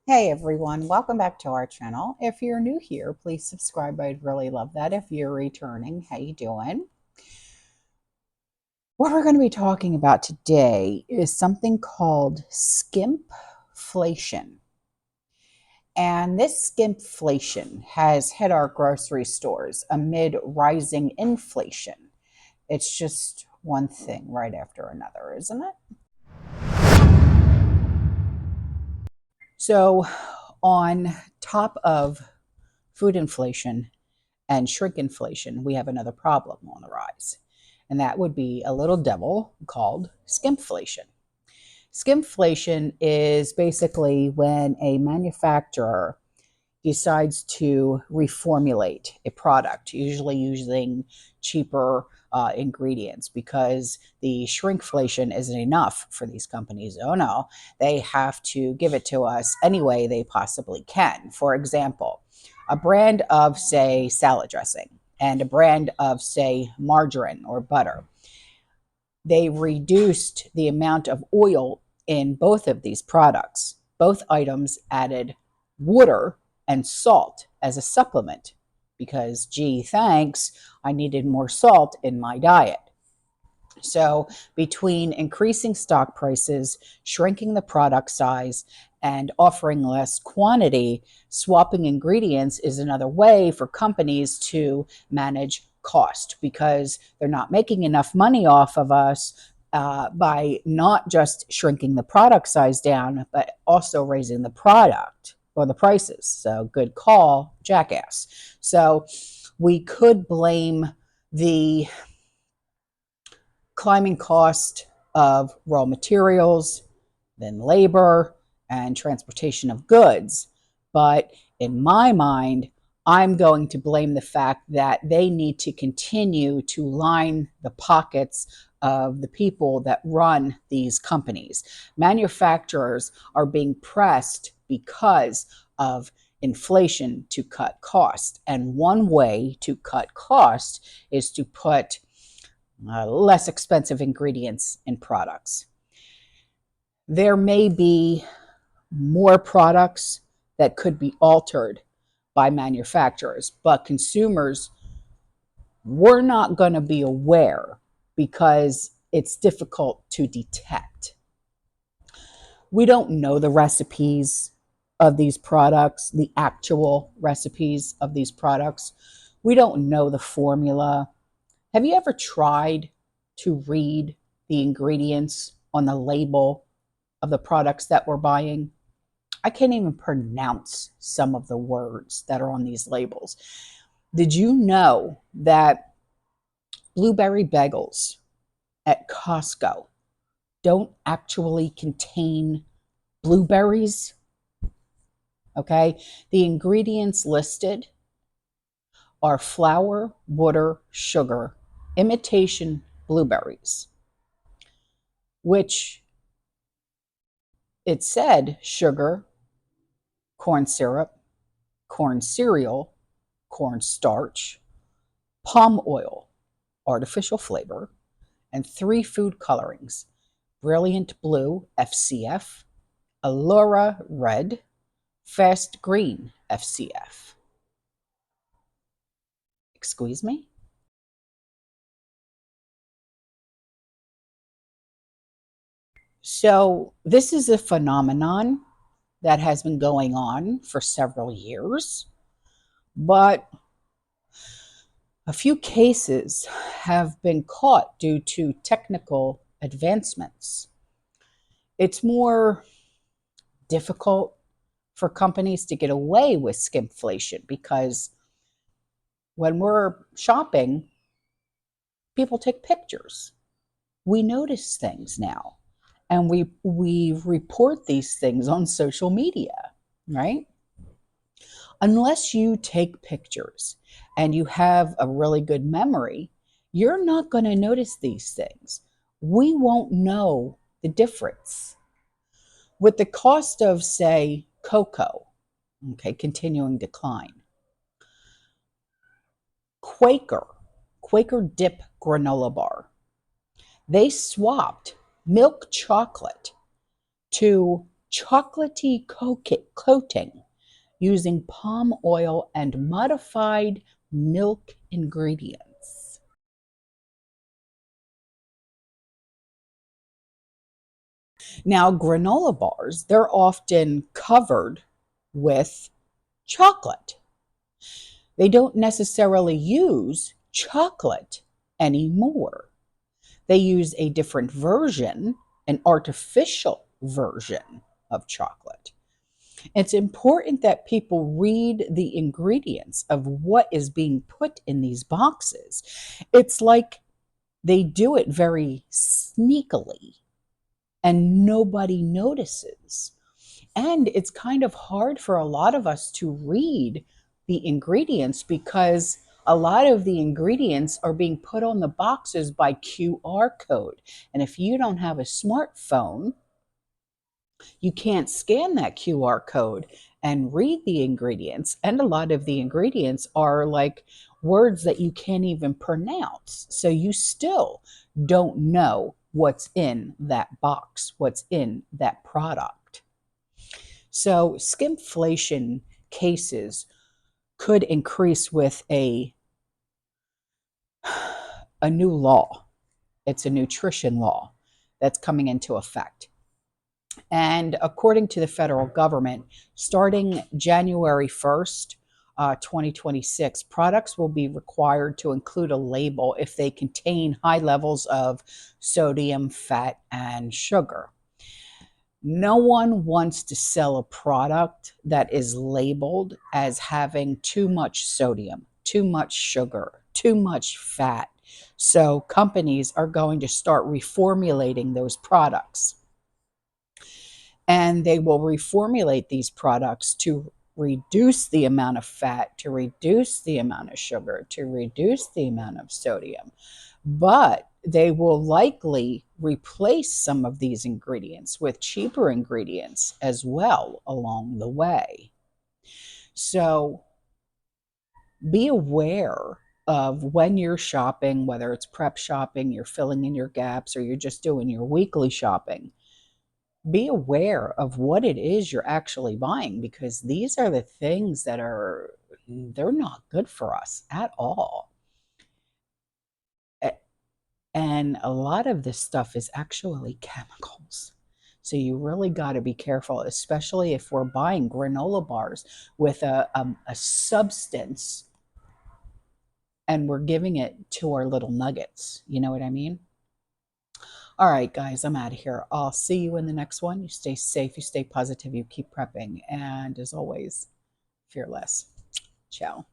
Hey everyone, welcome back to our channel. If you're new here, please subscribe. I'd really love that. If you're returning, how you doing? What we're going to be talking about today is something called skimpflation. And this skimpflation has hit our grocery stores amid rising inflation. It's just one thing right after another, isn't it? So, on top of food inflation and shrinkflation, we have another problem on the rise, and that would be a little devil called skimpflation. Skimpflation is basically when a manufacturer decides to reformulate a product, usually using cheaper ingredients, because the shrinkflation isn't enough for these companies. Oh no, they have to give it to us any way they possibly can. For example, a brand of, say, salad dressing and a brand of, say, margarine or butter. They reduced the amount of oil in both of these products. Both items added water and salt as a supplement because, gee, thanks, I needed more salt in my diet. So, between increasing stock prices, shrinking the product size, and offering less quantity, swapping ingredients is another way for companies to manage cost because they're not making enough money off of us by not just shrinking the product size down, but also raising the product or the prices. So, good call, jackass. So, we could blame the climbing cost of raw materials, then labor, and transportation of goods. But in my mind, I'm going to blame the fact that they need to continue to line the pockets of the people that run these companies. Manufacturers are being pressed because of inflation to cut cost. And one way to cut cost is to put less expensive ingredients in products. There may be more products that could be altered by manufacturers, but consumers were not going to be aware because it's difficult to detect. We don't know the recipes of these products, the actual recipes of these products. We don't know the formula. Have you ever tried to read the ingredients on the label of the products that we're buying? I can't even pronounce some of the words that are on these labels. Did you know that blueberry bagels at Costco don't actually contain blueberries? Okay, the ingredients listed are flour, water, sugar, imitation blueberries, which it said sugar, corn syrup, corn cereal, corn starch, palm oil, artificial flavor, and 3 food colorings: brilliant blue, FCF, allura red, fast green, FCF. Excuse me? So, this is a phenomenon that has been going on for several years, but a few cases have been caught due to technical advancements. It's more difficult for companies to get away with skimpflation because when we're shopping, people take pictures. We notice things now, and we report these things on social media, right? Unless you take pictures and you have a really good memory, you're not going to notice these things. We won't know the difference. With the cost of, say, cocoa, okay, continuing decline, Quaker, Quaker Dip granola bar, they swapped milk chocolate to chocolatey coating using palm oil and modified milk ingredients. Now, granola bars, they're often covered with chocolate. They don't necessarily use chocolate anymore. They use a different version, an artificial version of chocolate. It's important that people read the ingredients of what is being put in these boxes. It's like they do it very sneakily and nobody notices. And it's kind of hard for a lot of us to read the ingredients because a lot of the ingredients are being put on the boxes by QR code. And if you don't have a smartphone, you can't scan that QR code and read the ingredients. And a lot of the ingredients are like words that you can't even pronounce. So you still don't know what's in that box, what's in that product. So skimpflation cases could increase with a new law. It's a nutrition law that's coming into effect. And according to the federal government, starting January 1st, 2026, products will be required to include a label if they contain high levels of sodium, fat, and sugar. No one wants to sell a product that is labeled as having too much sodium, too much sugar, too much fat. So companies are going to start reformulating those products. And they will reformulate these products to reduce the amount of fat, to reduce the amount of sugar, to reduce the amount of sodium. But they will likely replace some of these ingredients with cheaper ingredients as well along the way. So be aware of when you're shopping, whether it's prep shopping, you're filling in your gaps, or you're just doing your weekly shopping. Be aware of what it is you're actually buying, because these are the things that they're not good for us at all. And a lot of this stuff is actually chemicals. So you really got to be careful, especially if we're buying granola bars with a substance and we're giving it to our little nuggets. You know what I mean? All right, guys, I'm out of here. I'll see you in the next one. You stay safe, you stay positive, you keep prepping. And as always, fearless. Ciao.